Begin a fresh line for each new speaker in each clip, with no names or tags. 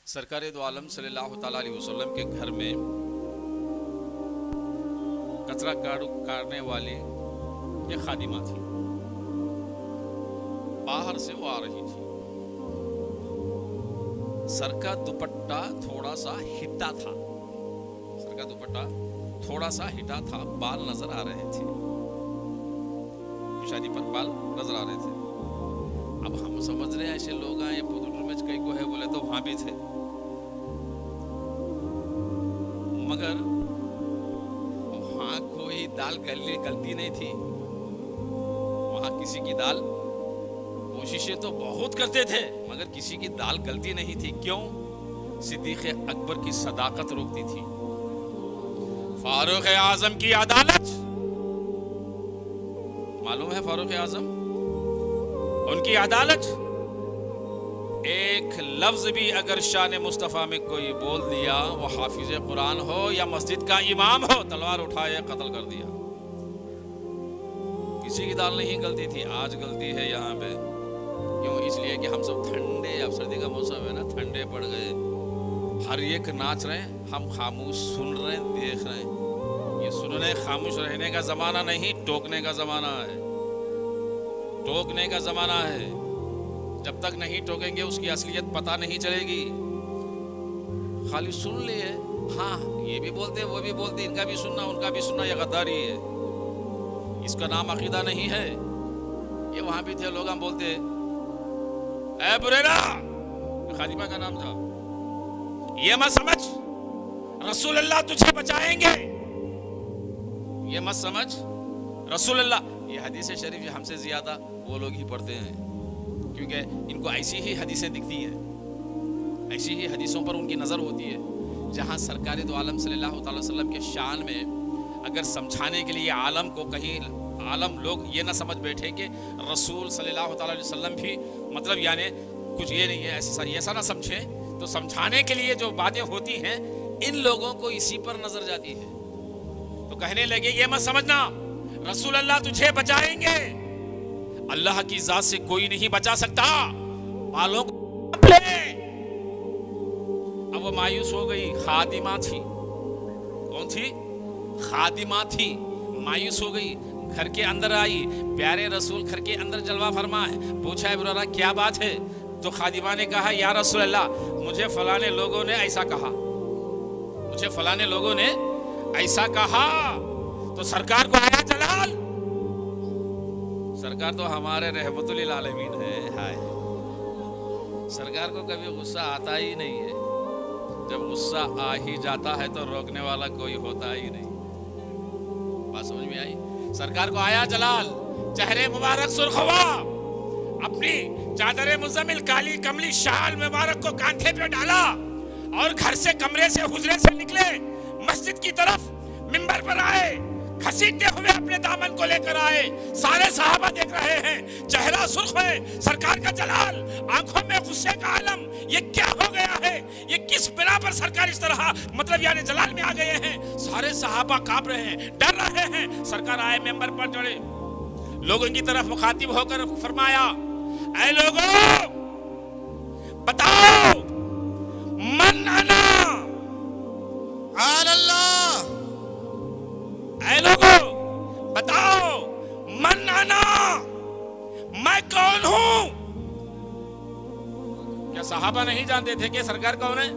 سرکار دو عالم صلی اللہ تعالیٰ علیہ وسلم کے گھر میں کچرا کاٹنے والی ایک خادمہ تھی. باہر سے وہ آ رہی تھی. سر کا دوپٹہ تھوڑا سا ہٹا تھا. سر کا دوپٹہ تھوڑا سا ہٹا تھا. بال نظر آ رہے تھے. شادی پر بال نظر آ رہے تھے. اب ہم سمجھ رہے ہیں ایسے لوگ آئے پودر میں کئی کو ہے بولے تو وہاں بھی تھے, مگر وہاں کوئی دال گلتی نہیں تھی. وہاں کسی کی دال کوششیں تو بہت کرتے تھے مگر کسی کی دال گلتی نہیں تھی. کیوں؟ صدیق اکبر کی صداقت روکتی تھی. فاروق اعظم کی عدالت معلوم ہے. فاروق اعظم ان کی عدالت, ایک لفظ بھی اگر شان مصطفیٰ میں کوئی بول دیا, وہ حافظ قرآن ہو یا مسجد کا امام ہو, تلوار اٹھائے قتل کر دیا. کسی کی دال نہیں گلتی تھی. آج گلتی ہے یہاں پہ. کیوں؟ اس لیے کہ ہم سب ٹھنڈے, اب سردی کا موسم ہے نا, ٹھنڈے پڑ گئے. ہر ایک ناچ رہے ہیں, ہم خاموش سن رہے ہیں, دیکھ رہے ہیں. یہ سننے خاموش رہنے کا زمانہ نہیں, ٹوکنے کا زمانہ ہے. ٹوکنے کا زمانہ ہے. جب تک نہیں ٹوکیں گے اس کی اصلیت پتہ نہیں چلے گی. خالی سن لیے, ہاں یہ بھی بولتے وہ بھی بولتے, ان کا بھی سننا ان کا بھی سننا, یہ غداری ہے. اس کا نام عقیدہ نہیں ہے. یہ وہاں بھی تھے لوگ ہم بولتے اے بریرہ, خادمہ کا نام تھا, یہ مت سمجھ رسول اللہ تجھے بچائیں گے. یہ مت سمجھ رسول اللہ. یہ حدیث شریف ہم سے زیادہ وہ لوگ ہی پڑھتے ہیں, کیونکہ ان کو ایسی ہی حدیثیں دکھتی ہیں, ایسی ہی حدیثوں پر ان کی نظر ہوتی ہے. جہاں سرکار دو عالم صلی اللہ تعالی وسلم کے شان میں اگر سمجھانے کے لیے عالم کو کہیں, عالم لوگ یہ نہ سمجھ بیٹھے کہ رسول صلی اللہ تعالی علیہ وسلم بھی مطلب یعنی کچھ یہ نہیں ہے, ایسا نہ سمجھیں, تو سمجھانے کے لیے جو باتیں ہوتی ہیں ان لوگوں کو اسی پر نظر جاتی ہے. تو کہنے لگے یہ مت سمجھنا رسول اللہ تجھے بچائیں گے, اللہ کی ذات سے کوئی نہیں بچا سکتا. بالوں کو اب وہ مایوس ہو گئی. خادمہ تھی. کون تھی؟ خادمہ تھی. مایوس ہو گئی. گھر کے اندر آئی. پیارے رسول گھر کے اندر جلوہ فرما ہے. پوچھا ہے برارہ کیا بات ہے؟ تو خادمہ نے کہا یا رسول اللہ مجھے فلانے لوگوں نے ایسا کہا, مجھے فلانے لوگوں نے ایسا کہا. تو سرکار کو آیا جلال. سرکار تو ہمارے رحمت للعالمین ہے. ہائے, سرکار کو کبھی غصہ آتا ہی نہیں ہے. جب غصہ آ ہی جاتا ہے تو روکنے والا کوئی ہوتا ہی نہیں. بات سمجھ میں آئی؟ سرکار کو آیا جلال. چہرے مبارک سرخ ہوا, اپنی چادر مزمل کالی کملی شال مبارک کو کاندھے پہ ڈالا اور گھر سے کمرے سے حجرے سے نکلے, مسجد کی طرف منبر پر آئے, گھسیٹتے ہوئے اپنے دامن کو لے کر آئے. سارے صحابہ دیکھ رہے ہیں, چہرہ سرخ ہے, سرکار کا جلال, آنکھوں میں غصے کا عالم. یہ کیا ہو گیا ہے؟ یہ کس بنا پر سرکار اس طرح مطلب یعنی جلال میں آ گئے ہیں؟ سارے صحابہ کانپ رہے ہیں, ڈر رہے ہیں. سرکار آئے, ممبر پر چڑھے, لوگوں کی طرف مخاطب ہو کر فرمایا اے لوگوں بتاؤ من انا.
آل اللہ.
اے لوگوں بتاؤ من انا, میں کون ہوں؟ کیا صحابہ نہیں جانتے تھے کہ سرکار کون ہے؟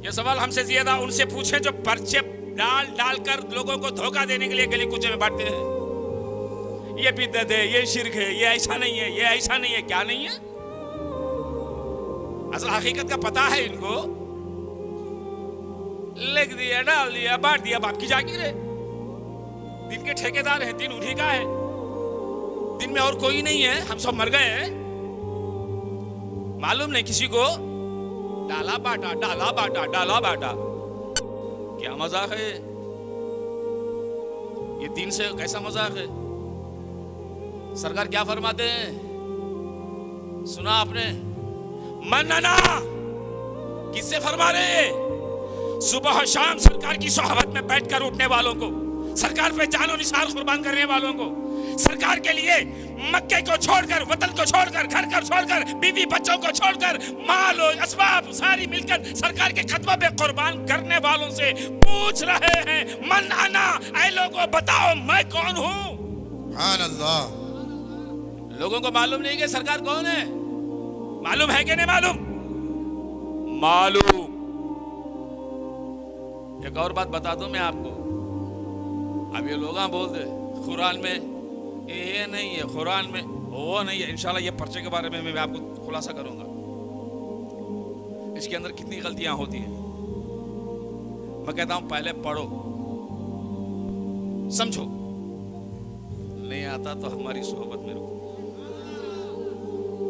یہ سوال ہم سے زیادہ ان سے پوچھے جو پرچے ڈال کر لوگوں کو دھوکہ دینے کے لیے گلی کوچے میں بانٹتے ہیں. یہ بدعت ہے, یہ شرک ہے, یہ ایسا نہیں ہے, یہ ایسا نہیں ہے. کیا نہیں ہے؟ اصل حقیقت کا پتہ ہے ان کو. لکھ دیا, ڈال دیا, بانٹ دیا, باپ کی جاگیر ہے. دن کے ٹھیکیدار ہیں, دن انہی کا ہے. دن میں اور کوئی نہیں ہے, ہم سب مر گئے ہیں. معلوم نہیں کسی کو. ڈالا باٹا, ڈالا باٹا, ڈالا باٹا. کیا مذاق ہے یہ؟ دین سے کیسا مذاق ہے؟ سرکار کیا فرماتے ہیں سنا آپ نے؟ من انا کس سے فرما رہے ہیں؟ صبح و شام سرکار کی صحبت میں بیٹھ کر اٹھنے والوں کو, سرکار پہ جان و نثار قربان کرنے والوں کو,
سرکار کے لیے مکے کو چھوڑ کر، وطن کو چھوڑ کر، گھر کو چھوڑ کر، بیوی بچوں کو چھوڑ کر، مال و اسباب ساری مل کر سرکار کے خطبہ پہ قربان کرنے والوں سے پوچھ رہے ہیں من انا، اے لوگوں بتاؤ میں کون ہوں؟
سبحان اللہ.
لوگوں کو معلوم نہیں کہ سرکار کون ہے؟ معلوم ہے کہ نہیں معلوم؟ معلوم. ایک اور بات بتا دوں میں آپ کو. اب یہ لوگ بولتے قرآن میں یہ نہیں ہے، قرآن میں وہ نہیں ہے. انشاءاللہ یہ پرچے کے بارے میں میں آپ کو خلاصہ کروں گا. اس کے اندر کتنی غلطیاں ہوتی ہیں. میں کہتا ہوں پہلے پڑھو، سمجھو. نہیں آتا تو ہماری صحبت میں رکو،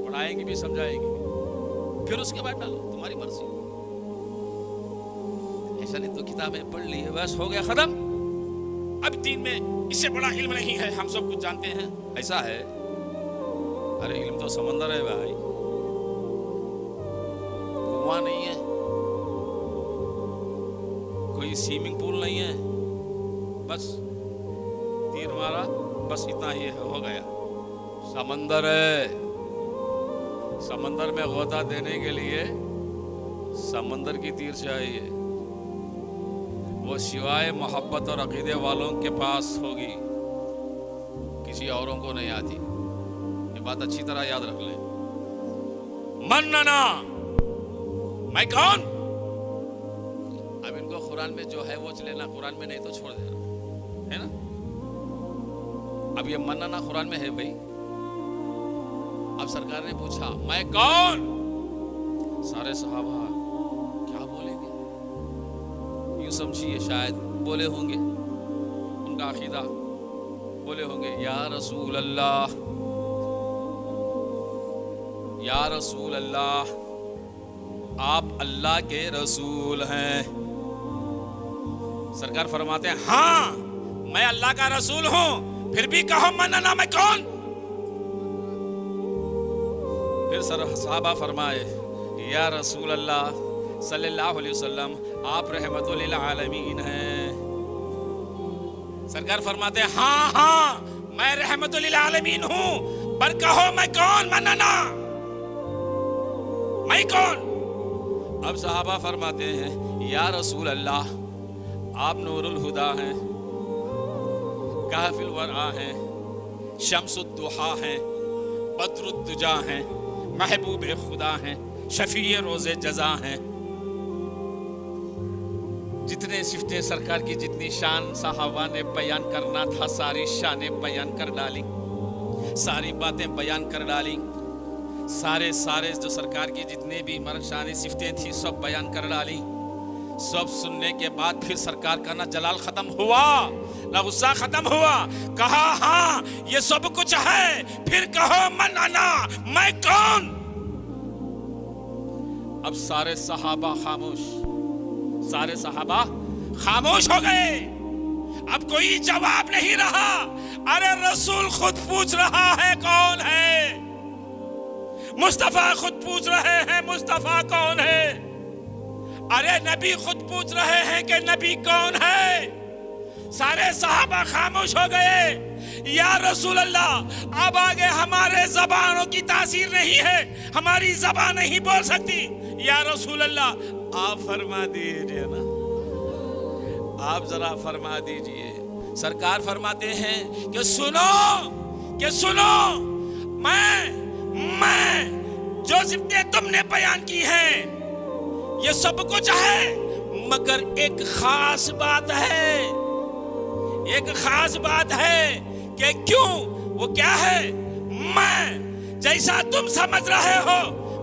پڑھائیں گے بھی سمجھائیں گے بھی، پھر اس کے بعد ڈالو، تمہاری مرضی. ایسا نہیں تو کتابیں پڑھ لی ہے بس ہو گیا ختم. اب دین میں اس سے بڑا علم نہیں ہے، ہم سب کچھ جانتے ہیں. ایسا ہے؟ ارے علم تو سمندر ہے بھائی، کنواں نہیں ہے، کوئی سوئمنگ پول نہیں ہے. بس تیر مارا بس اتنا ہی ہو گیا. سمندر ہے. سمندر میں غوطہ دینے کے لیے سمندر کی تیر چاہیے، وہ سوائے محبت اور عقیدے والوں کے پاس ہوگی، کسی اوروں کو نہیں آتی. یہ بات اچھی طرح یاد رکھ لیں. مننا، میں کون؟ اب ان کو قرآن میں جو ہے وہ لینا، قرآن میں نہیں تو چھوڑ دینا، ہے نا. اب یہ مننا قرآن میں ہے بھائی. اب سرکار نے پوچھا میں کون؟ سارے صحابہ کیا بولیں گے؟ یوں سمجھیے شاید بولے ہوں گے، ان کا عقیدہ بولے ہوں گے یا رسول اللہ، یا رسول اللہ، آپ اللہ کے رسول ہیں. سرکار فرماتے ہیں ہاں میں اللہ کا رسول ہوں. پھر بھی کہو مننا میں کون؟ پھر صحابہ فرمائے یا رسول اللہ صلی اللہ علیہ وسلم آپ رحمت للعالمین ہیں. سرکار فرماتے ہیں ہاں ہاں میں رحمت للعالمین ہوں، پر کہو میں کون؟ مننا میں کون؟ اب صحابہ فرماتے ہیں یا رسول اللہ آپ نور الہدا ہیں، کاف الورا ہیں، شمس الضحا ہیں، بدر الدجا ہیں، محبوب خدا ہیں، شفیع روز جزا ہیں. جتنے صفتیں سرکار کی، جتنی شان صحابہ نے بیان کرنا تھا ساری شانیں بیان کر ڈالی، ساری باتیں بیان کر ڈالی. سارے جو سرکار کی جتنے بھی شان صفتیں تھیں سب بیان کر ڈالی. سب سننے کے بعد پھر سرکار کا نہ جلال ختم ہوا نہ غصہ ختم ہوا. کہا ہاں یہ سب کچھ ہے، پھر کہو من انا، میں کون؟ اب سارے صحابہ خاموش، سارے صحابہ خاموش ہو گئے. اب کوئی جواب نہیں رہا. ارے رسول خود پوچھ رہا ہے کون ہے، مصطفیٰ خود پوچھ رہے ہیں مصطفیٰ کون ہے. ارے نبی خود پوچھ رہے ہیں کہ نبی کون ہے. سارے صحابہ خاموش ہو گئے. یا رسول اللہ اب آگے ہمارے زبانوں کی تاثیر نہیں ہے، ہماری زبان نہیں بول سکتی. یا رسول اللہ آپ فرما دیجئے نا، آپ ذرا فرما دیجئے. سرکار فرماتے ہیں کہ سنو میں جو صفتیں تم نے بیان کی ہیں یہ سب کچھ ہے، مگر ایک خاص بات ہے. ایک خاص بات ہے کہ کیوں؟ وہ کیا ہے؟ میں جیسا تم سمجھ رہے ہو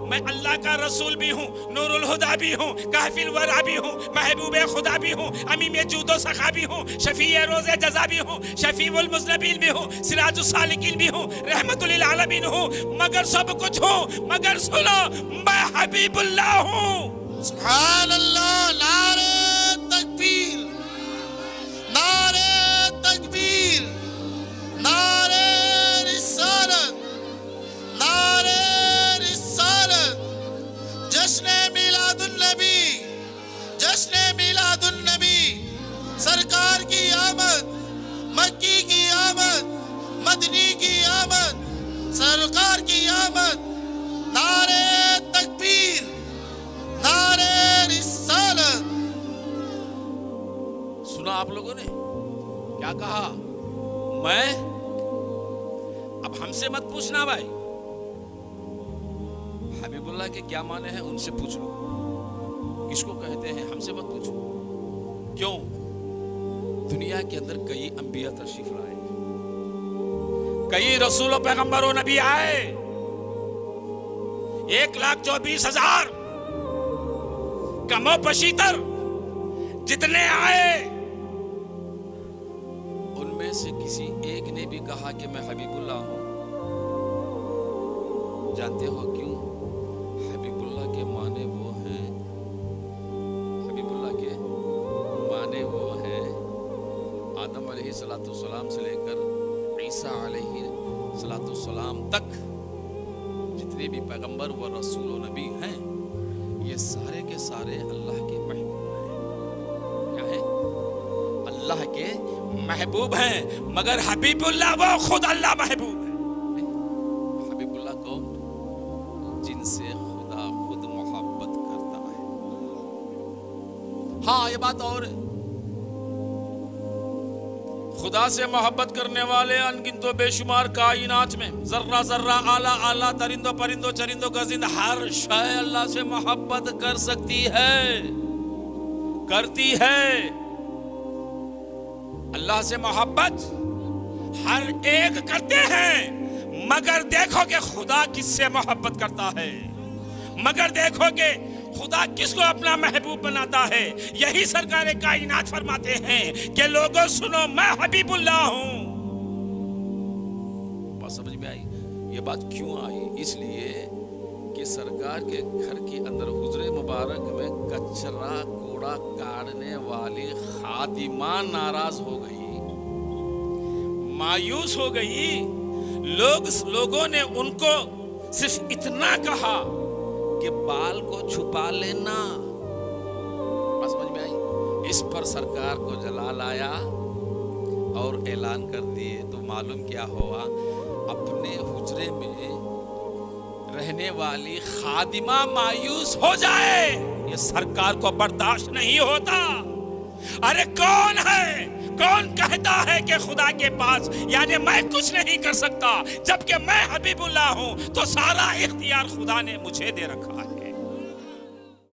میں اللہ کا رسول بھی ہوں، نور الہدا بھی ہوں، کاف الورا بھی ہوں، محبوب خدا بھی ہوں، امیم جود و سخا بھی ہوں، شفیع روز جزا بھی ہوں، شفیع المذنبین بھی ہوں، سراج السالکین بھی ہوں، رحمت للعالمین ہوں. مگر سب کچھ ہوں، مگر سنو میں حبیب اللہ ہوں.
سبحان اللہ. نعرہ تکبیر، نعرہ تکبیر، نعرہ رسالت، نعرہ رسالت. جشن میلاد النبی، جشن میلاد النبی. سرکار کی آمد، مکی کی آمد، مدنی
آپ لوگوں نے کیا کہا؟ میں اب ہم سے مت پوچھنا بھائی، حبیب اللہ کے کیا معنی ہیں ان سے پوچھ لو، کس کو کہتے ہیں ہم سے مت پوچھو۔ کیوں؟ دنیا کے اندر کئی انبیاء تشریف لائے، کئی رسول و پیغمبر و نبی آئے، 1,24,000 کم و پشیتر جتنے آئے، ان میں سے کسی ایک نے بھی کہا کہ میں حبیب اللہ ہوں؟ جانتے ہو کیوں؟ حبیب اللہ کے معنی وہ ہیں، حبیب اللہ کے معنی وہ ہیں، آدم علیہ السلام سے لے کر عیسیٰ علیہ السلام تک جتنے بھی پیغمبر و رسول و نبی ہیں، یہ سارے کے سارے اللہ کے محبوب ہیں۔ کیا ہے؟ اللہ کے محبوب ہیں، مگر حبیب اللہ وہ خود اللہ محبوب ہے۔ حبیب اللہ کون؟ جن سے خدا خود محبت کرتا ہے۔ ہاں یہ بات اور ہے، خدا سے محبت کرنے والے انگنت و بے شمار کائنات میں ذرہ ذرہ اعلیٰ اعلیٰ ترندوں پرندوں چرندوں کا زندہ ہر شے اللہ سے محبت کر سکتی ہے، کرتی ہے۔ اللہ سے محبت ہر ایک کرتے ہیں، مگر دیکھو کہ خدا کس سے محبت کرتا ہے، مگر دیکھو کہ خدا کس کو اپنا محبوب بناتا ہے۔ یہی سرکار کائنات فرماتے ہیں کہ لوگوں سنو میں حبیب اللہ ہوں۔ بات سمجھ میں آئی؟ یہ بات کیوں آئی؟ اس لیے کہ سرکار کے گھر کے اندر حجرے مبارک میں کچرا کوڑا کاٹنے والی خادمہ ناراض ہو گئی، مایوس ہو گئی۔ لوگوں نے ان کو صرف اتنا کہا کہ بال کو چھپا لینا۔ بس سمجھ میں آئی؟ اس پر سرکار کو جلال آیا اور اعلان کر دیے تو معلوم کیا ہوا، اپنے حجرے میں رہنے والی خادمہ مایوس ہو جائے یہ سرکار کو برداشت نہیں ہوتا۔ ارے کون ہے، کون کہتا ہے کہ خدا کے پاس یعنی میں کچھ نہیں کر سکتا، جبکہ میں حبیب اللہ ہوں تو سارا اختیار خدا نے مجھے دے رکھا ہے۔